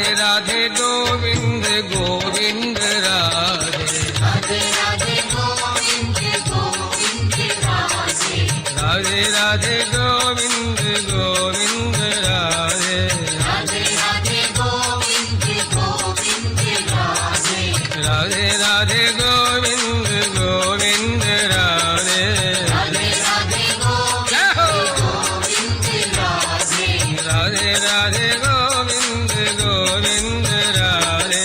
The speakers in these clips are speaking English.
Radhe Radhe Govind Govind Radhe. Radhe Radhe Govind Govind Radhe. Radhe Radhe Govind Govind Radhe. Radhe Radhe Govind Govind Radhe. Radhe Radhe Govind Govind Radhe. Radhe Radhe Govind Govind Radhe. Radhe Radhe Govind Govind Radhe.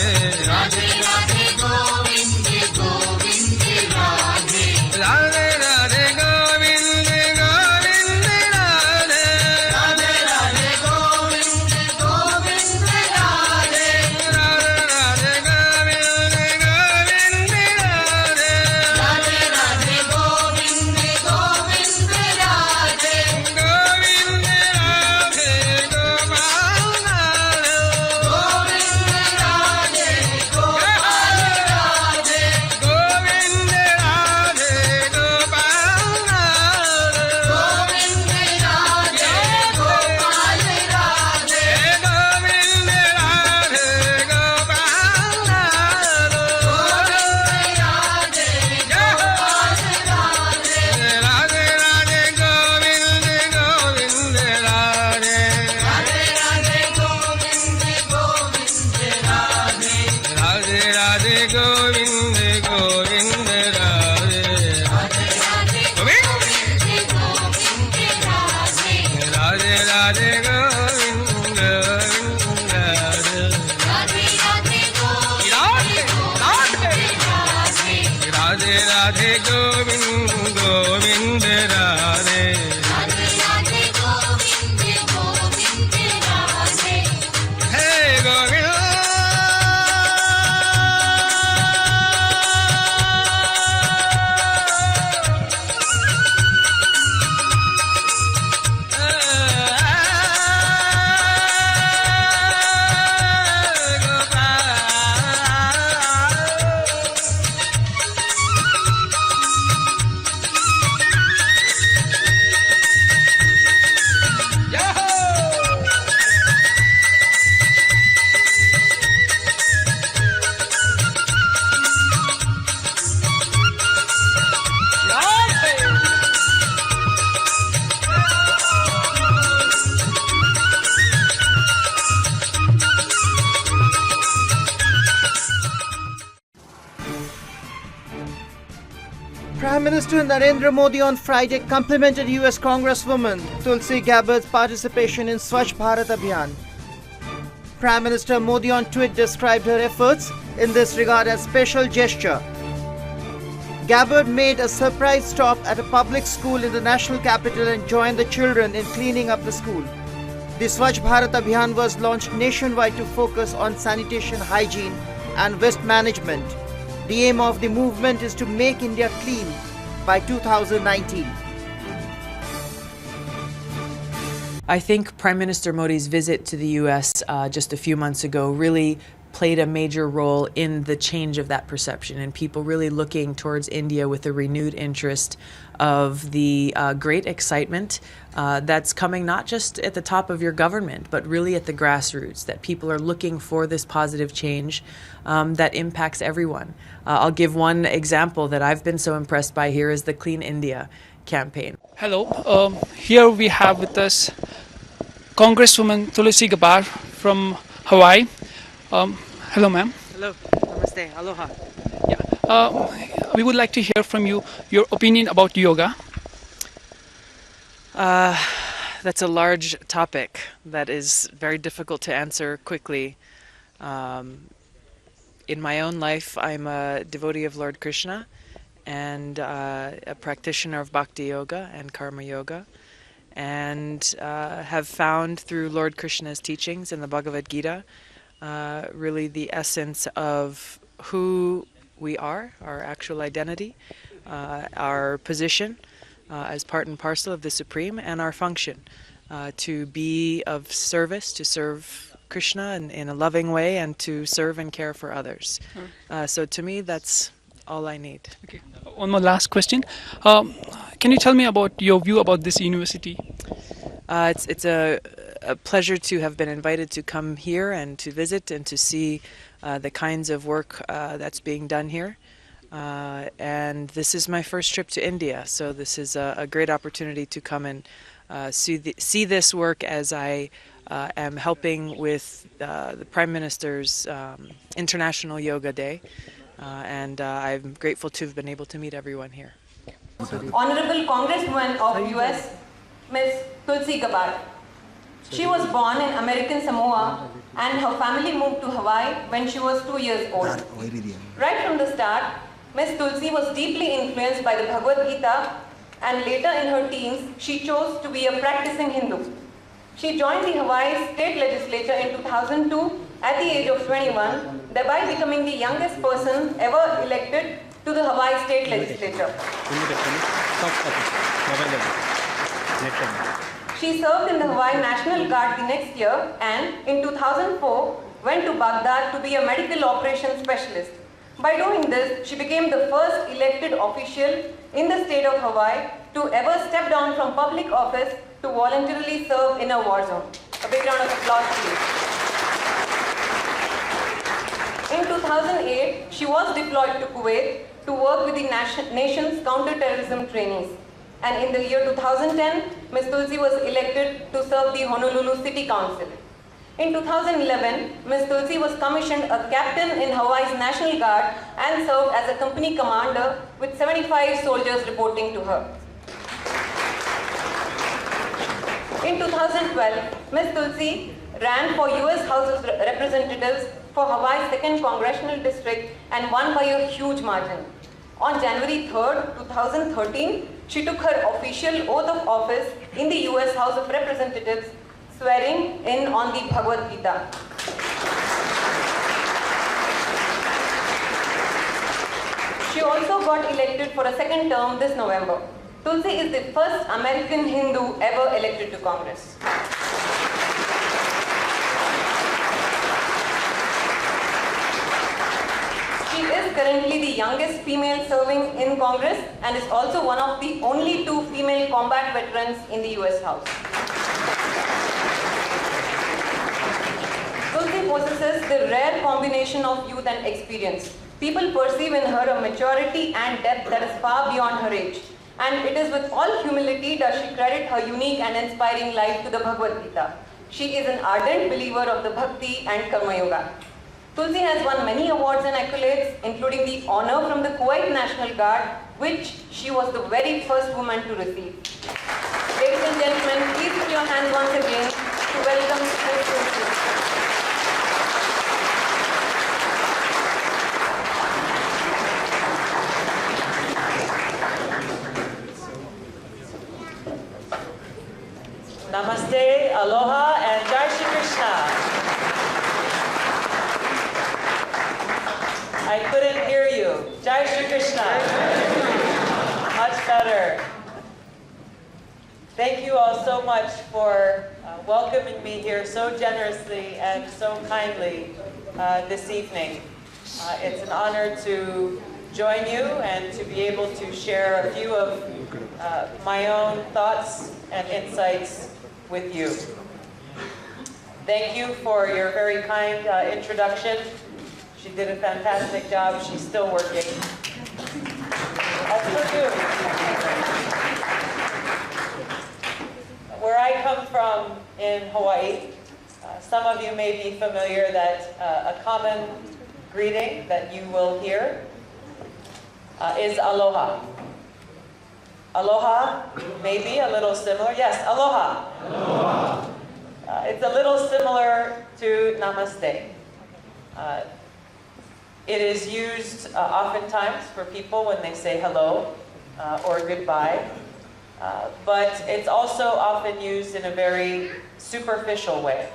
Radhe Radhe Govind Govind Radhe. Radhe Radhe Govind Govind Radhe. Radhe Radhe Govind Govind Radhe. Radhe Radhe Govind Govind Radhe. Radhe Radhe Govind Govind Radhe. Govind Radhe Gopal Radhe. Govind Radhe Gopal Radhe. Govind Radhe Gopal Radhe. Govind Radhe Gopal Radhe. Govind Radhe Gopal Radhe. Govind Radhe Gopal Radhe. Radhe Radhe Govind Govind Radhe. Radhe Radhe Govind Govind Radhe. Radhe Radhe Govind Govind Radhe. Radhe Radhe Govind Govind Radhe. Radhe Radhe Govind Govind Radhe. Radhe Radhe Govind Radhe Radhe Govind Govind Radhe. Radhe Radhe Govind Govind Radhe. Hey Govind. Prime Minister Narendra Modi on Friday complimented US Congresswoman Tulsi Gabbard's participation in Swachh Bharat Abhiyan. Prime Minister Modi on tweet described her efforts in this regard as special gesture. Gabbard made a surprise stop at a public school in the national capital and joined the children in cleaning up the school. The Swachh Bharat Abhiyan was launched nationwide to focus on sanitation, hygiene and waste management. The aim of the movement is to make India clean by 2019. I think Prime Minister Modi's visit to the U.S. Just a few months ago really played a major role in the change of that perception and people really looking towards India with a renewed interest of the great excitement that's coming not just at the top of your government, but really at the grassroots, that people are looking for this positive change that impacts everyone. I'll give one example that I've been so impressed by here is the Clean India campaign. Hello, here we have with us Congresswoman Tulsi Gabbard from Hawaii. Hello, ma'am. Hello. Namaste. Aloha. Yeah. We would like to hear from you your opinion about yoga. That's a large topic that is very difficult to answer quickly. In my own life, I'm a devotee of Lord Krishna and a practitioner of Bhakti Yoga and Karma Yoga, and have found through Lord Krishna's teachings in the Bhagavad Gita really the essence of who we are, our actual identity, our position as part and parcel of the Supreme, and our function to be of service, to serve Krishna in a loving way, and to serve and care for others. So to me, that's all I need. Okay. One more last question. Can you tell me about your view about this university? It's a a pleasure to have been invited to come here and to visit and to see the kinds of work that's being done here. And this is my first trip to India, so this is a great opportunity to come and see this work as I am helping with the Prime Minister's International Yoga Day, and I'm grateful to have been able to meet everyone here. Honorable Congresswoman of US, Ms.Tulsi Gabbard. She was born in American Samoa and her family moved to Hawaii when she was 2 years old. Right from the start, Ms. Tulsi was deeply influenced by the Bhagavad Gita, and later in her teens, she chose to be a practicing Hindu. She joined the Hawaii state legislature in 2002 at the age of 21, thereby becoming the youngest person ever elected to the Hawaii state legislature. She served in the Hawaii National Guard the next year and in 2004 went to Baghdad to be a medical operations specialist. By doing this, she became the first elected official in the state of Hawaii to ever step down from public office to voluntarily serve in a war zone. A big round of applause, please. In 2008, she was deployed to Kuwait to work with the nation's counter-terrorism trainees. And in the year 2010, Ms. Tulsi was elected to serve the Honolulu City Council. In 2011, Ms. Tulsi was commissioned a captain in Hawaii's National Guard and served as a company commander with 75 soldiers reporting to her. In 2012, Ms. Tulsi ran for US House of Representatives for Hawaii's 2nd Congressional District and won by a huge margin. On January 3rd, 2013, she took her official oath of office in the US House of Representatives, swearing in on the Bhagavad Gita. She also got elected for a second term this November. Tulsi is the first American Hindu ever elected to Congress. She is currently the youngest female serving in Congress and is also one of the only 2 female combat veterans in the US House. Tulsi possesses the rare combination of youth and experience. People perceive in her a maturity and depth that is far beyond her age. And it is with all humility does she credit her unique and inspiring life to the Bhagavad Gita. She is an ardent believer of the Bhakti and Karma Yoga. Tulsi has won many awards and accolades, including the honor from the Kuwait National Guard, which she was the very first woman to receive. Ladies and gentlemen, please put your hands once again to welcome Ms. Tulsi. Namaste, aloha, and Jai Shri Krishna. I couldn't hear you. Jai Shri Krishna. Much better. Thank you all so much for welcoming me here so generously and so kindly this evening. It's an honor to join you and to be able to share a few of my own thoughts and insights with you. Thank you for your very kind introduction. She did a fantastic job. She's still working. That's for you. Where I come from in Hawaii, some of you may be familiar that a common greeting that you will hear is aloha. Aloha may be a little similar. Yes, aloha. Aloha. It's a little similar to namaste. It is used oftentimes for people when they say hello or goodbye, but it's also often used in a very superficial way.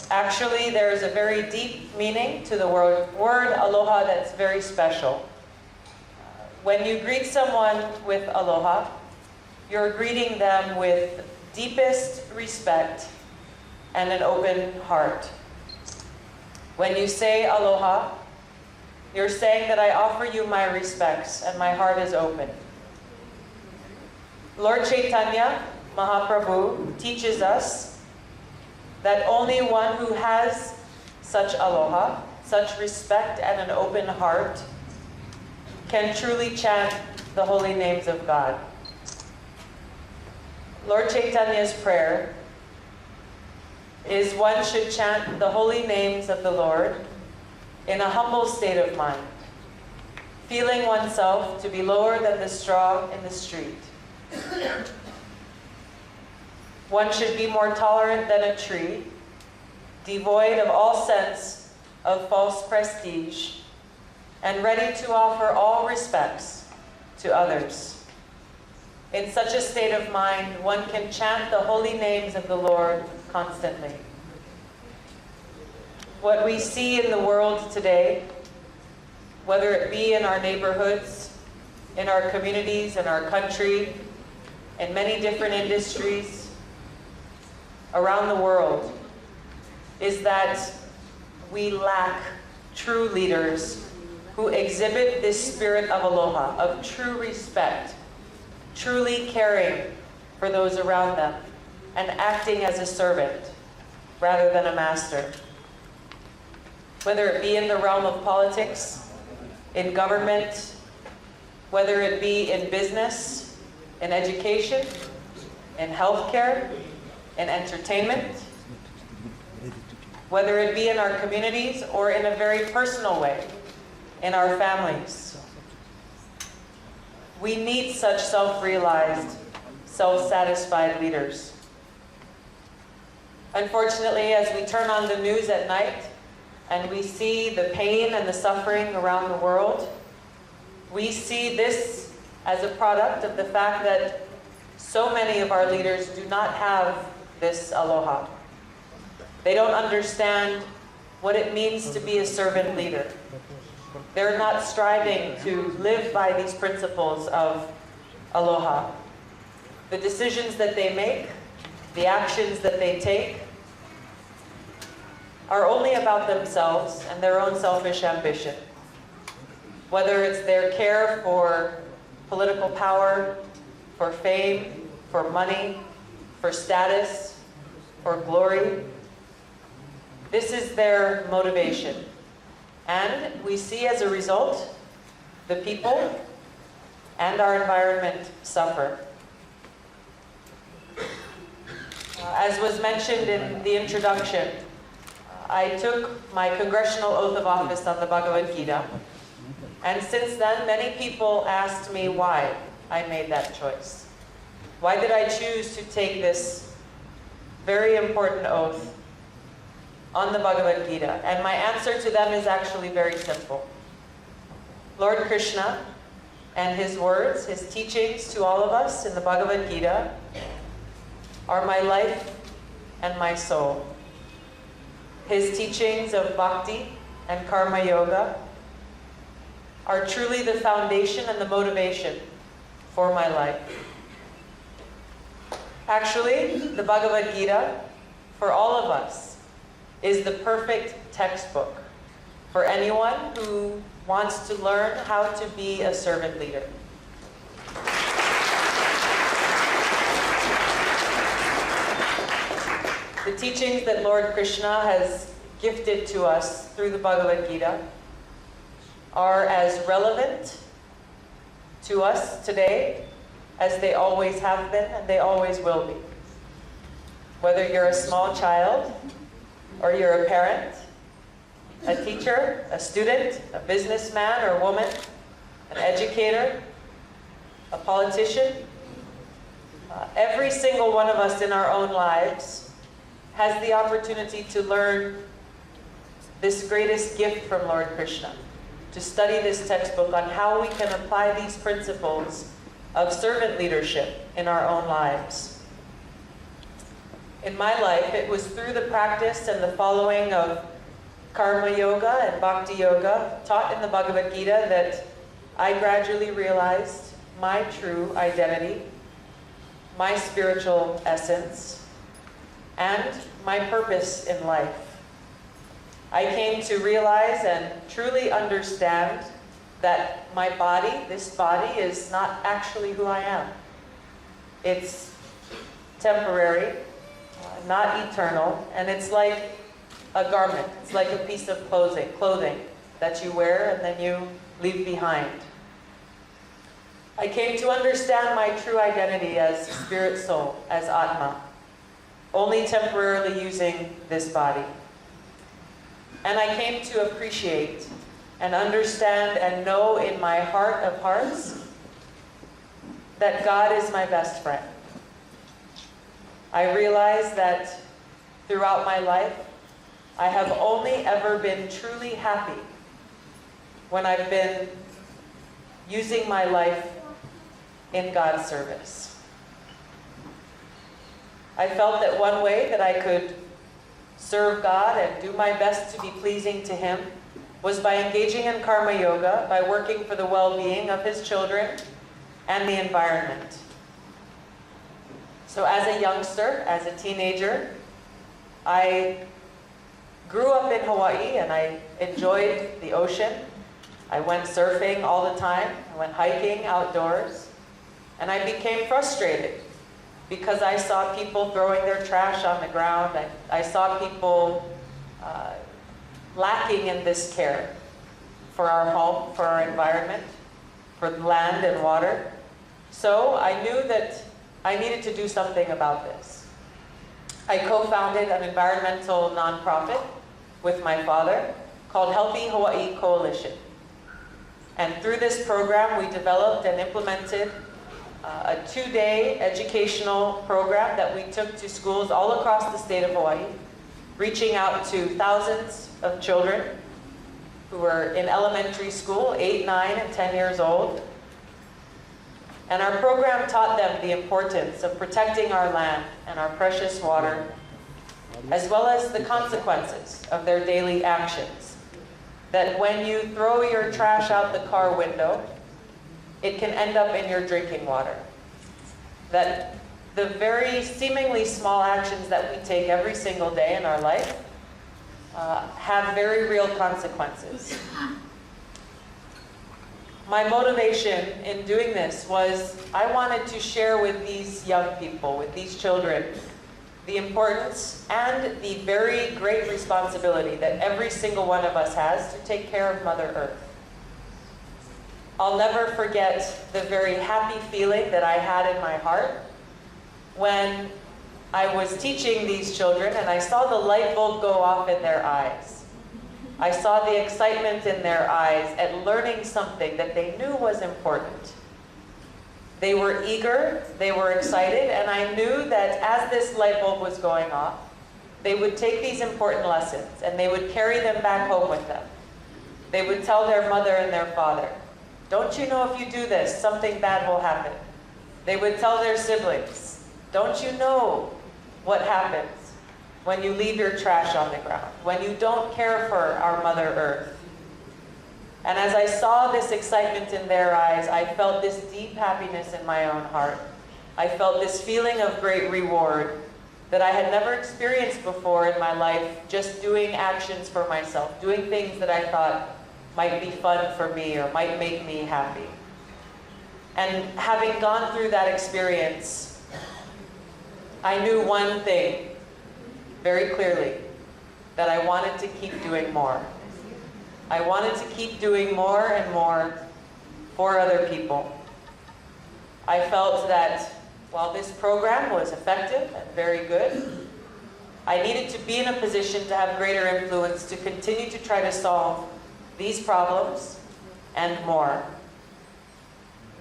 Actually, there's a very deep meaning to the word aloha that's very special. When you greet someone with aloha, you're greeting them with deepest respect and an open heart. When you say aloha, you're saying that I offer you my respects and my heart is open. Lord Chaitanya Mahaprabhu teaches us that only one who has such aloha, such respect and an open heart can truly chant the holy names of God. Lord Chaitanya's prayer is one should chant the holy names of the Lord in a humble state of mind, feeling oneself to be lower than the straw in the street. One should be more tolerant than a tree, devoid of all sense of false prestige, and ready to offer all respects to others. In such a state of mind, one can chant the holy names of the Lord constantly. What we see in the world today, whether it be in our neighborhoods, in our communities, in our country, in many different industries around the world, is that we lack true leaders who exhibit this spirit of aloha, of true respect, truly caring for those around them, and acting as a servant rather than a master. Whether it be in the realm of politics, in government, whether it be in business, in education, in healthcare, in entertainment, whether it be in our communities or in a very personal way, in our families. We need such self-realized, self-satisfied leaders. Unfortunately, as we turn on the news at night and we see the pain and the suffering around the world, we see this as a product of the fact that so many of our leaders do not have this aloha. They don't understand what it means to be a servant leader. They're not striving to live by these principles of aloha. The decisions that they make, the actions that they take, are only about themselves and their own selfish ambition. Whether it's their care for political power, for fame, for money, for status, for glory, this is their motivation. And we see as a result, the people and our environment suffer. As was mentioned in the introduction, I took my congressional oath of office on the Bhagavad Gita. And since then, many people asked me why I made that choice. Why did I choose to take this very important oath on the Bhagavad Gita? And my answer to them is actually very simple. Lord Krishna and his words, his teachings to all of us in the Bhagavad Gita are my life and my soul. His teachings of bhakti and karma yoga are truly the foundation and the motivation for my life. Actually, the Bhagavad Gita, for all of us, is the perfect textbook for anyone who wants to learn how to be a servant leader. The teachings that Lord Krishna has gifted to us through the Bhagavad Gita are as relevant to us today as they always have been and they always will be. Whether you're a small child, or you're a parent, a teacher, a student, a businessman or woman, an educator, a politician, every single one of us in our own lives has the opportunity to learn this greatest gift from Lord Krishna, to study this textbook on how we can apply these principles of servant leadership in our own lives. In my life, it was through the practice and the following of karma yoga and bhakti yoga taught in the Bhagavad Gita that I gradually realized my true identity, my spiritual essence, and my purpose in life. I came to realize and truly understand that my body, this body, is not actually who I am. It's temporary, not eternal, and it's like a garment. It's like a piece of clothing that you wear and then you leave behind. I came to understand my true identity as spirit soul, as Atma, only temporarily using this body. And I came to appreciate and understand and know in my heart of hearts that God is my best friend. I realize that throughout my life, I have only ever been truly happy when I've been using my life in God's service. I felt that one way that I could serve God and do my best to be pleasing to Him was by engaging in karma yoga, by working for the well-being of His children and the environment. So as a youngster, as a teenager, I grew up in Hawaii and I enjoyed the ocean. I went surfing all the time. I went hiking outdoors. And I became frustrated because I saw people throwing their trash on the ground. I saw people lacking in this care for our home, for our environment, for land and water. So I knew that I needed to do something about this. I co-founded an environmental nonprofit with my father called Healthy Hawaii Coalition. And through this program, we developed and implemented a 2-day educational program that we took to schools all across the state of Hawaii, reaching out to thousands of children who were in elementary school, 8, 9, and 10 years old. And our program taught them the importance of protecting our land and our precious water, as well as the consequences of their daily actions. That when you throw your trash out the car window, it can end up in your drinking water. That the very seemingly small actions that we take every single day in our life have very real consequences. My motivation in doing this was I wanted to share with these young people, with these children, the importance and the very great responsibility that every single one of us has to take care of Mother Earth. I'll never forget the very happy feeling that I had in my heart when I was teaching these children and I saw the light bulb go off in their eyes. I saw the excitement in their eyes at learning something that they knew was important. They were eager, they were excited, and I knew that as this light bulb was going off, they would take these important lessons and they would carry them back home with them. They would tell their mother and their father, "Don't you know if you do this, something bad will happen?" They would tell their siblings, "Don't you know what happens when you leave your trash on the ground, when you don't care for our Mother Earth?" And as I saw this excitement in their eyes, I felt this deep happiness in my own heart. I felt this feeling of great reward that I had never experienced before in my life, just doing actions for myself, doing things that I thought might be fun for me or might make me happy. And having gone through that experience, I knew one thing very clearly, that I wanted to keep doing more. I wanted to keep doing more and more for other people. I felt that while this program was effective and very good, I needed to be in a position to have greater influence to continue to try to solve these problems and more.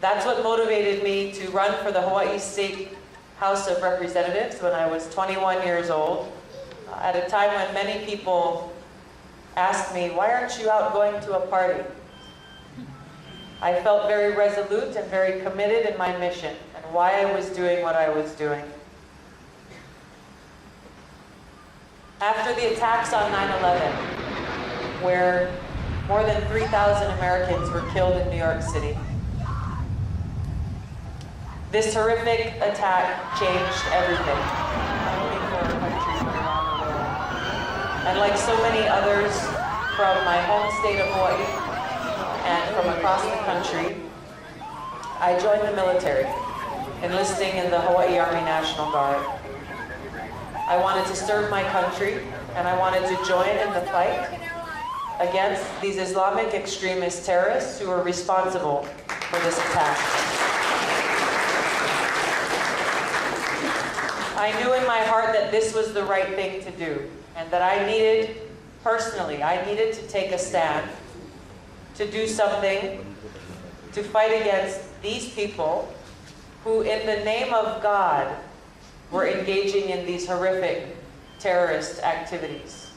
That's what motivated me to run for the Hawaii State House of Representatives when I was 21 years old, at a time when many people asked me, "Why aren't you out going to a party?" I felt very resolute and very committed in my mission and why I was doing what I was doing. After the attacks on 9/11, where more than 3,000 Americans were killed in New York City, this horrific attack changed everything, not only for our country, but around the world. And like so many others from my home state of Hawaii and from across the country, I joined the military. enlisting in the Hawaii Army National Guard. I wanted to serve my country, and I wanted to join in the fight against these Islamic extremist terrorists who were responsible for this attack. I knew in my heart that this was the right thing to do, and that I needed to take a stand, to do something, to fight against these people who, in the name of God, were engaging in these horrific terrorist activities.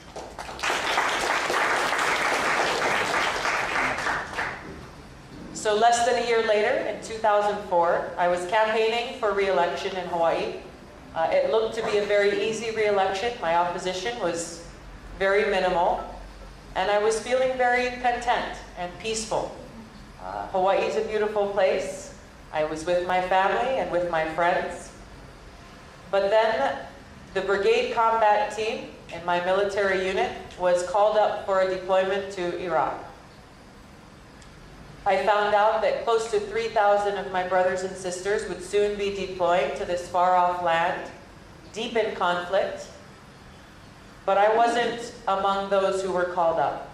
So less than a year later, in 2004, I was campaigning for re-election in Hawaii. It looked to be a very easy re-election. My opposition was very minimal, and I was feeling very content and peaceful. Hawaii is a beautiful place. I was with my family and with my friends. But then the brigade combat team in my military unit was called up for a deployment to Iraq. I found out that close to 3,000 of my brothers and sisters would soon be deploying to this far-off land, deep in conflict, but I wasn't among those who were called up.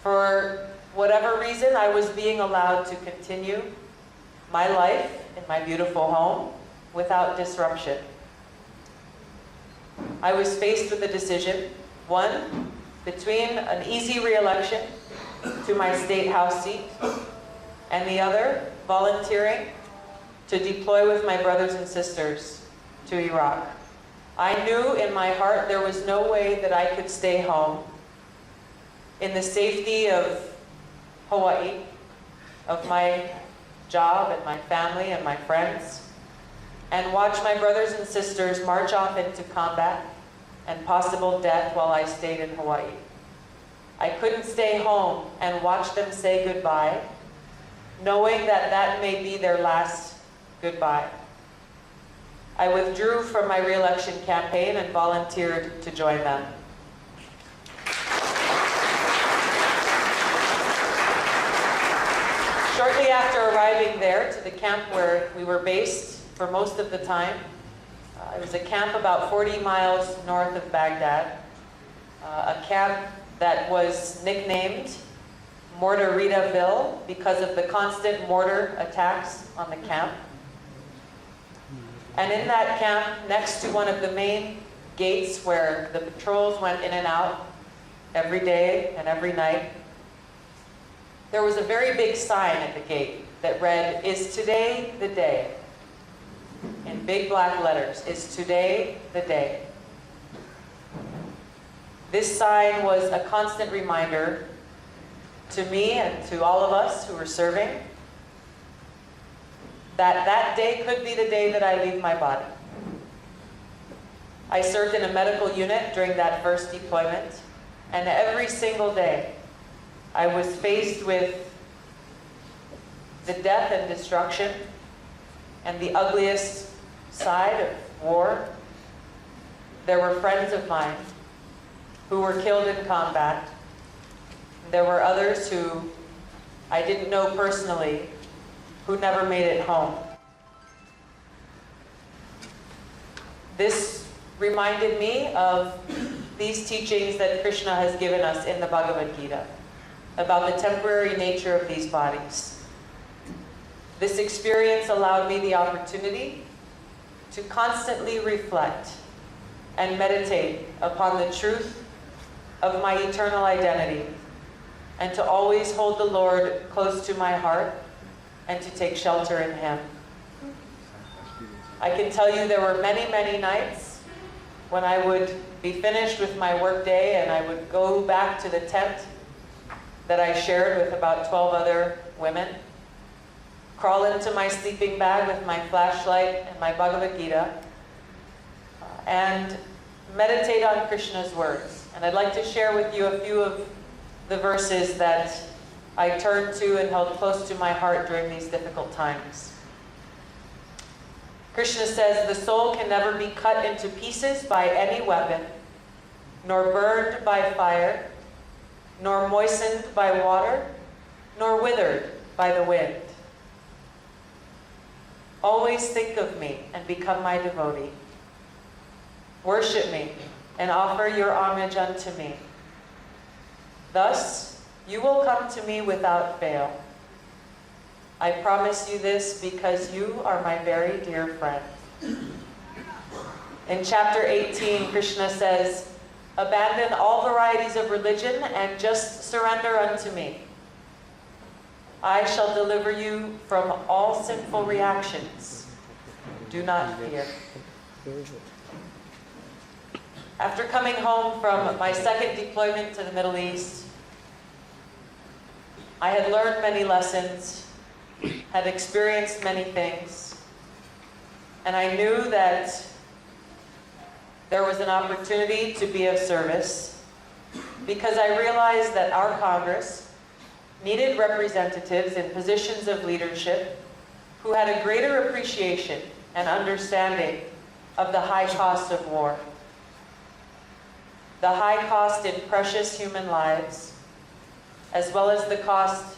For whatever reason, I was being allowed to continue my life in my beautiful home without disruption. I was faced with a decision, one, between an easy re-election to my state house seat, and the other, volunteering to deploy with my brothers and sisters to Iraq. I knew in my heart there was no way that I could stay home in the safety of Hawaii, of my job and my family and my friends, and watch my brothers and sisters march off into combat and possible death while I stayed in Hawaii. I couldn't stay home and watch them say goodbye, knowing that that may be their last goodbye. I withdrew from my re-election campaign and volunteered to join them. Shortly after arriving there to the camp where we were based for most of the time, it was a camp about 40 miles north of Baghdad, a camp that was nicknamed Mortaritaville because of the constant mortar attacks on the camp. And in that camp, next to one of the main gates where the patrols went in and out every day and every night, there was a very big sign at the gate that read, "Is today the day?" In big black letters, "Is today the day?" This sign was a constant reminder to me and to all of us who were serving that that day could be the day that I leave my body. I served in a medical unit during that first deployment, and every single day I was faced with the death and destruction and the ugliest side of war. There were friends of mine who were killed in combat. There were others who I didn't know personally who never made it home. This reminded me of these teachings that Krishna has given us in the Bhagavad Gita about the temporary nature of these bodies. This experience allowed me the opportunity to constantly reflect and meditate upon the truth of my eternal identity, and to always hold the Lord close to my heart and to take shelter in Him. I can tell you there were many, many nights when I would be finished with my work day and I would go back to the tent that I shared with about 12 other women, crawl into my sleeping bag with my flashlight and my Bhagavad Gita, and meditate on Krishna's words. And I'd like to share with you a few of the verses that I turned to and held close to my heart during these difficult times. Krishna says, "The soul can never be cut into pieces by any weapon, nor burned by fire, nor moistened by water, nor withered by the wind." Always think of me and become my devotee. Worship me and offer your homage unto me. Thus, you will come to me without fail. I promise you this because you are my very dear friend. In chapter 18, Krishna says, abandon all varieties of religion and just surrender unto me. I shall deliver you from all sinful reactions. Do not fear. After coming home from my second deployment to the Middle East, I had learned many lessons, had experienced many things, and I knew that there was an opportunity to be of service because I realized that our Congress needed representatives in positions of leadership who had a greater appreciation and understanding of the high cost of war, the high cost in precious human lives, as well as the cost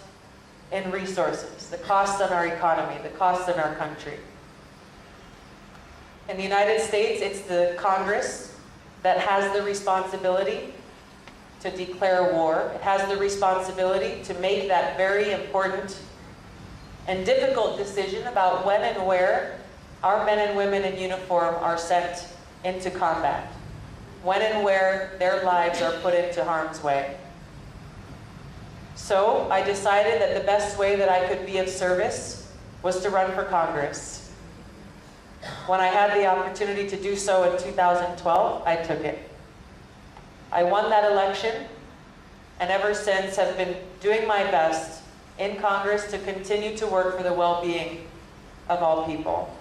in resources, the cost on our economy, the cost in our country. In the United States, it's the Congress that has the responsibility to declare war. It has the responsibility to make that very important and difficult decision about when and where our men and women in uniform are sent into combat, when and where their lives are put into harm's way. So I decided that the best way that I could be of service was to run for Congress. When I had the opportunity to do so in 2012, I took it. I won that election, and ever since have been doing my best in Congress to continue to work for the well-being of all people.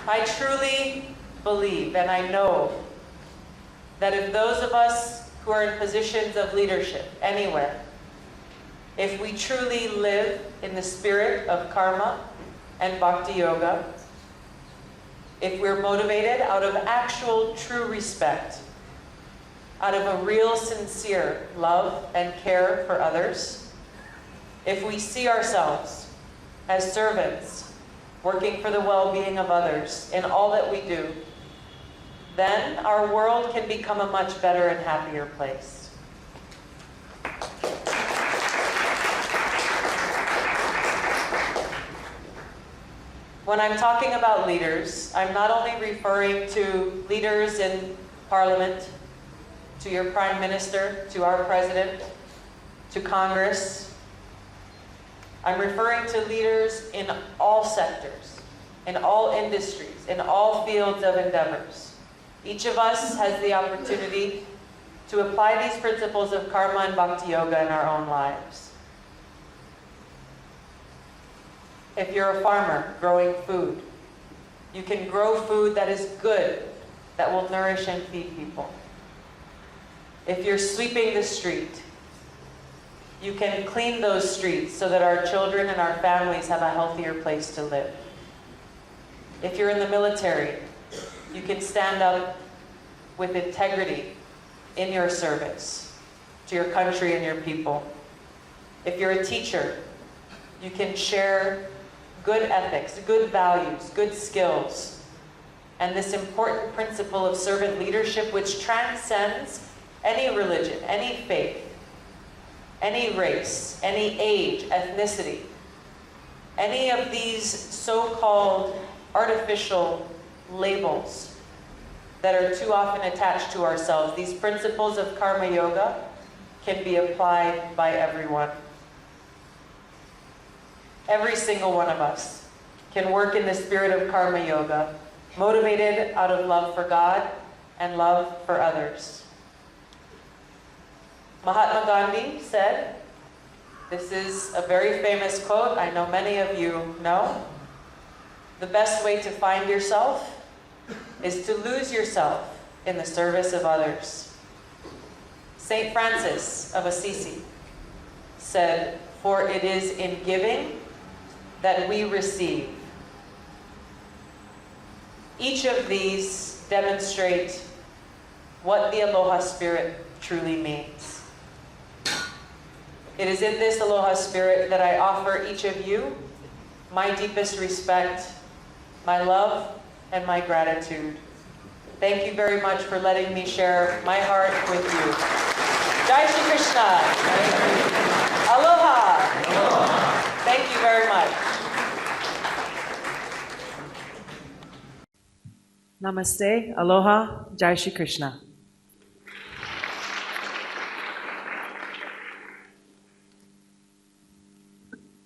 I truly believe, and I know, that if those of us who are in positions of leadership anywhere, if we truly live in the spirit of karma and bhakti yoga, if we're motivated out of actual true respect, out of a real sincere love and care for others, if we see ourselves as servants working for the well-being of others in all that we do, then our world can become a much better and happier place. When I'm talking about leaders, I'm not only referring to leaders in Parliament, to your Prime Minister, to our President, to Congress. I'm referring to leaders in all sectors, in all industries, in all fields of endeavors. Each of us has the opportunity to apply these principles of karma and bhakti yoga in our own lives. If you're a farmer growing food, you can grow food that is good, that will nourish and feed people. If you're sweeping the street, you can clean those streets so that our children and our families have a healthier place to live. If you're in the military, you can stand up with integrity in your service to your country and your people. If you're a teacher, you can share good ethics, good values, good skills, and this important principle of servant leadership which transcends any religion, any faith, any race, any age, ethnicity, any of these so-called artificial labels that are too often attached to ourselves. These principles of karma yoga can be applied by everyone. Every single one of us can work in the spirit of karma yoga, motivated out of love for God and love for others. Mahatma Gandhi said, this is a very famous quote, I know many of you know, the best way to find yourself is to lose yourself in the service of others. Saint Francis of Assisi said, for it is in giving that we receive. Each of these demonstrate what the Aloha spirit truly means. It is in this aloha spirit that I offer each of you my deepest respect, my love, and my gratitude. Thank you very much for letting me share my heart with you. Jai Shri Krishna. Aloha. Aloha. Thank you very much. Namaste, aloha, Jai Shri Krishna.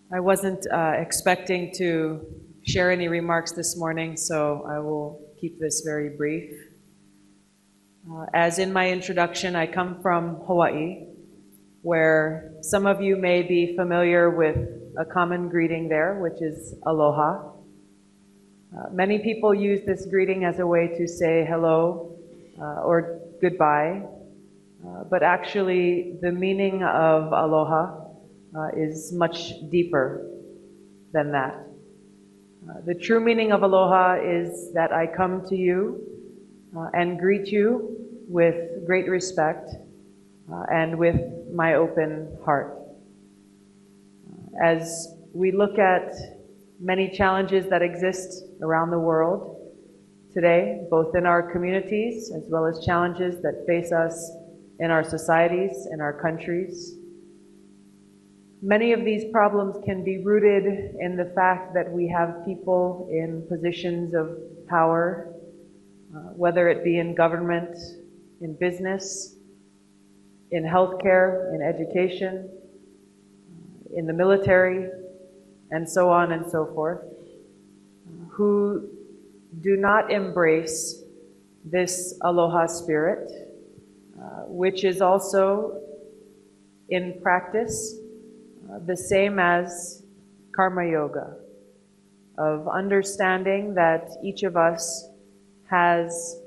I wasn't expecting to share any remarks this morning, so I will keep this very brief. As in my introduction, I come from Hawaii, where some of you may be familiar with a common greeting there, which is aloha. Many people use this greeting as a way to say hello or goodbye, but actually the meaning of aloha is much deeper than that. The true meaning of aloha is that I come to you and greet you with great respect and with my open heart. As we look at many challenges that exist around the world today, both in our communities as well as challenges that face us in our societies, in our countries, many of these problems can be rooted in the fact that we have people in positions of power, whether it be in government, in business, in healthcare, in education, in the military, and so on and so forth, who do not embrace this aloha spirit, which is also in practice the same as karma yoga, of understanding that each of us has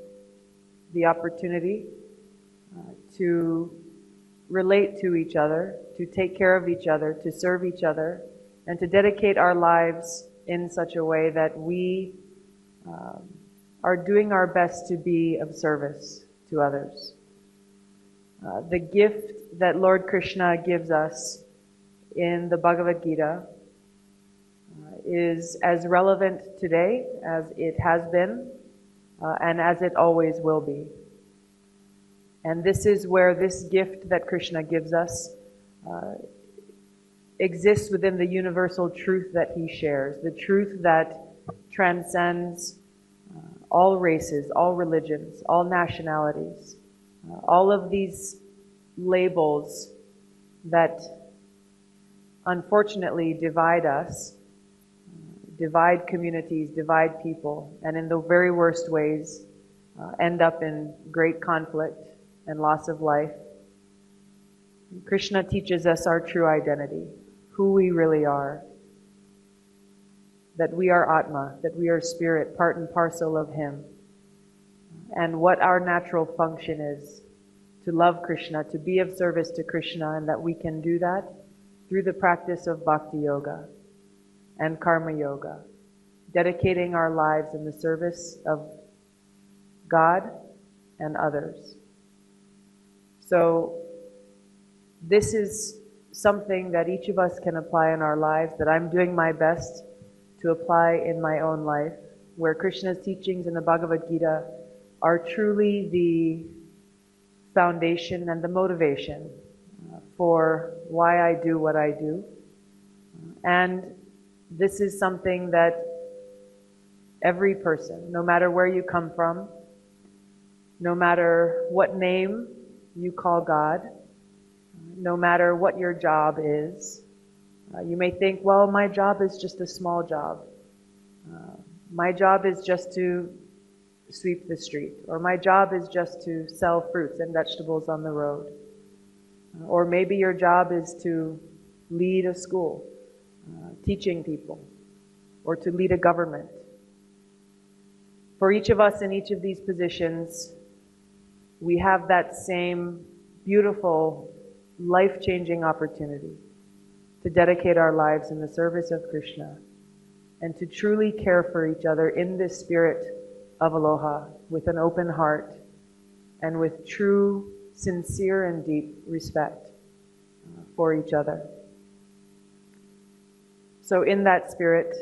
the opportunity to relate to each other, to take care of each other, to serve each other, and to dedicate our lives in such a way that we are doing our best to be of service to others. The gift that Lord Krishna gives us in the Bhagavad Gita is as relevant today as it has been and as it always will be. And this is where this gift that Krishna gives us exists within the universal truth that he shares, the truth that transcends all races, all religions, all nationalities, all of these labels that unfortunately divide us, divide communities, divide people, and in the very worst ways end up in great conflict and loss of life. Krishna teaches us our true identity, who we really are, that we are Atma, that we are spirit, part and parcel of him, and what our natural function is to love Krishna, to be of service to Krishna, and that we can do that through the practice of bhakti yoga and karma yoga, dedicating our lives in the service of God and others. So this is something that each of us can apply in our lives, that I'm doing my best to apply in my own life, where Krishna's teachings in the Bhagavad Gita are truly the foundation and the motivation for why I do what I do. And this is something that every person, no matter where you come from, no matter what name you call God, no matter what your job is, you may think, well, my job is just a small job. My job is just to sweep the street, or my job is just to sell fruits and vegetables on the road. Or maybe your job is to lead a school, teaching people, or to lead a government. For each of us in each of these positions, we have that same beautiful, life-changing opportunity to dedicate our lives in the service of Krishna and to truly care for each other in this spirit of aloha, with an open heart and with true, sincere and deep respect for each other. So in that spirit,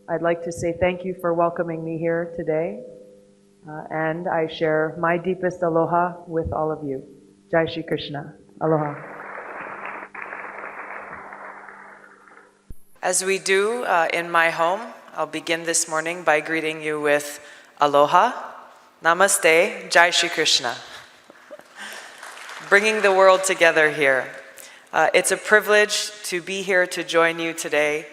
I'd like to say thank you for welcoming me here today, and I share my deepest aloha with all of you. Jai Shri Krishna. Aloha. As we do in my home, I'll begin this morning by greeting you with aloha, namaste, Jai Shri Krishna. Bringing the world together here. It's a privilege to be here to join you today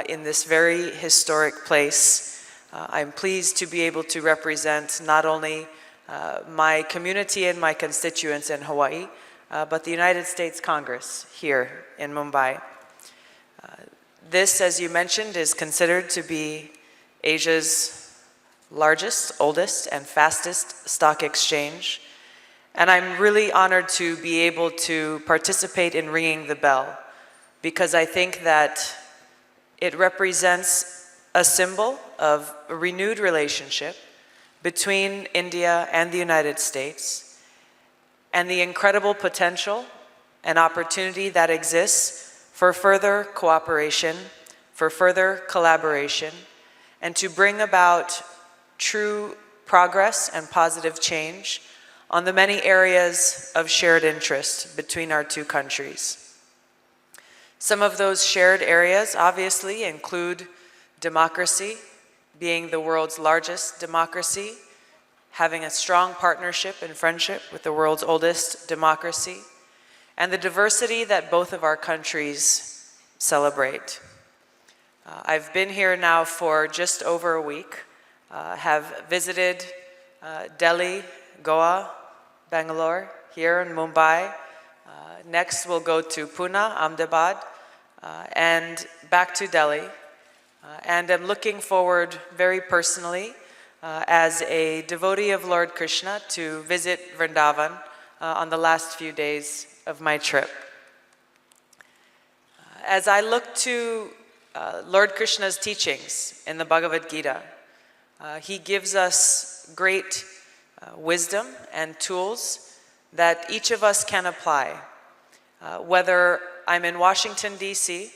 in this very historic place. I'm pleased to be able to represent not only my community and my constituents in Hawaii, but the United States Congress here in Mumbai. This, as you mentioned, is considered to be Asia's largest, oldest, and fastest stock exchange. And I'm really honored to be able to participate in ringing the bell, because I think that it represents a symbol of a renewed relationship between India and the United States, and the incredible potential and opportunity that exists for further cooperation, for further collaboration, and to bring about true progress and positive change on the many areas of shared interest between our two countries. Some of those shared areas obviously include democracy, being the world's largest democracy, having a strong partnership and friendship with the world's oldest democracy, and the diversity that both of our countries celebrate. I've been here now for just over a week, have visited Delhi, Goa, Bangalore, here in Mumbai. Next we'll go to Pune, Ahmedabad, and back to Delhi. And I'm looking forward very personally as a devotee of Lord Krishna to visit Vrindavan on the last few days of my trip. As I look to Lord Krishna's teachings in the Bhagavad Gita, he gives us great wisdom and tools that each of us can apply. Whether I'm in Washington, D.C.,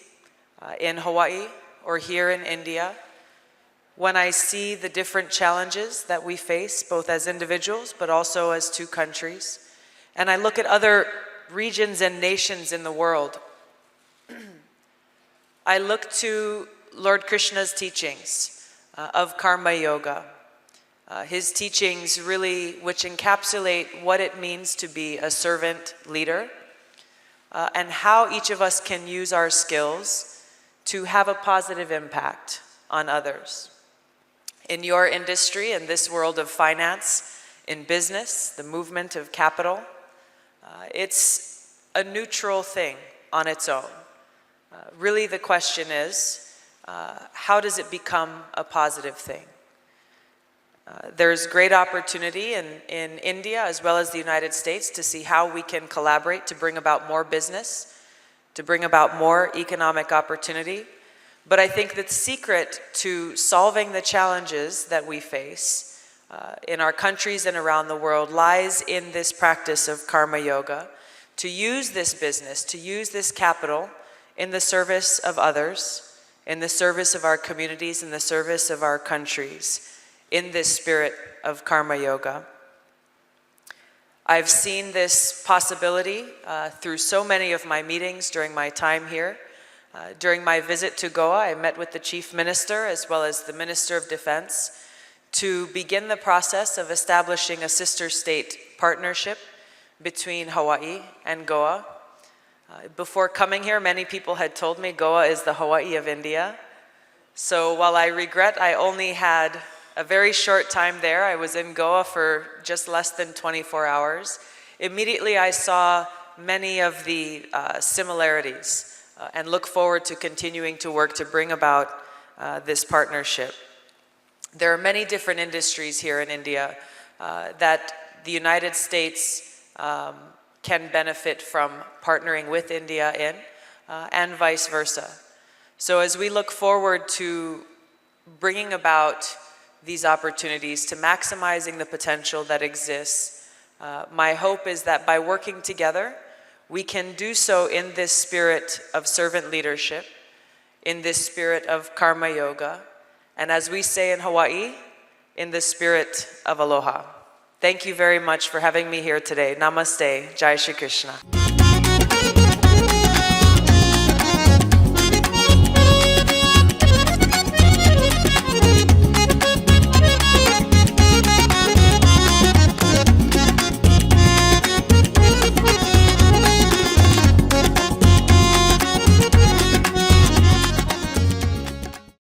in Hawaii, or here in India, when I see the different challenges that we face, both as individuals, but also as two countries, and I look at other regions and nations in the world, I look to Lord Krishna's teachings of Karma Yoga. His teachings really, which encapsulate what it means to be a servant leader, and how each of us can use our skills to have a positive impact on others. In your industry, in this world of finance, in business, the movement of capital, it's a neutral thing on its own. Really the question is, how does it become a positive thing? There's great opportunity in India as well as the United States to see how we can collaborate to bring about more business, to bring about more economic opportunity. But I think the secret to solving the challenges that we face in our countries and around the world lies in this practice of Karma Yoga, to use this business, to use this capital in the service of others, in the service of our communities, in the service of our countries, in this spirit of Karma Yoga. I've seen this possibility through so many of my meetings during my time here. During my visit to Goa, I met with the Chief Minister as well as the Minister of Defense to begin the process of establishing a sister state partnership between Hawaii and Goa. Before coming here, many people had told me Goa is the Hawaii of India. So while I regret I only had a very short time there, I was in Goa for just less than 24 hours. Immediately I saw many of the similarities and look forward to continuing to work to bring about this partnership. There are many different industries here in India that the United States can benefit from partnering with India in, and vice versa. So as we look forward to bringing about these opportunities, to maximizing the potential that exists, my hope is that by working together, we can do so in this spirit of servant leadership, in this spirit of karma yoga, and as we say in Hawaii, in the spirit of aloha. Thank you very much for having me here today. Namaste. Jai Shri Krishna.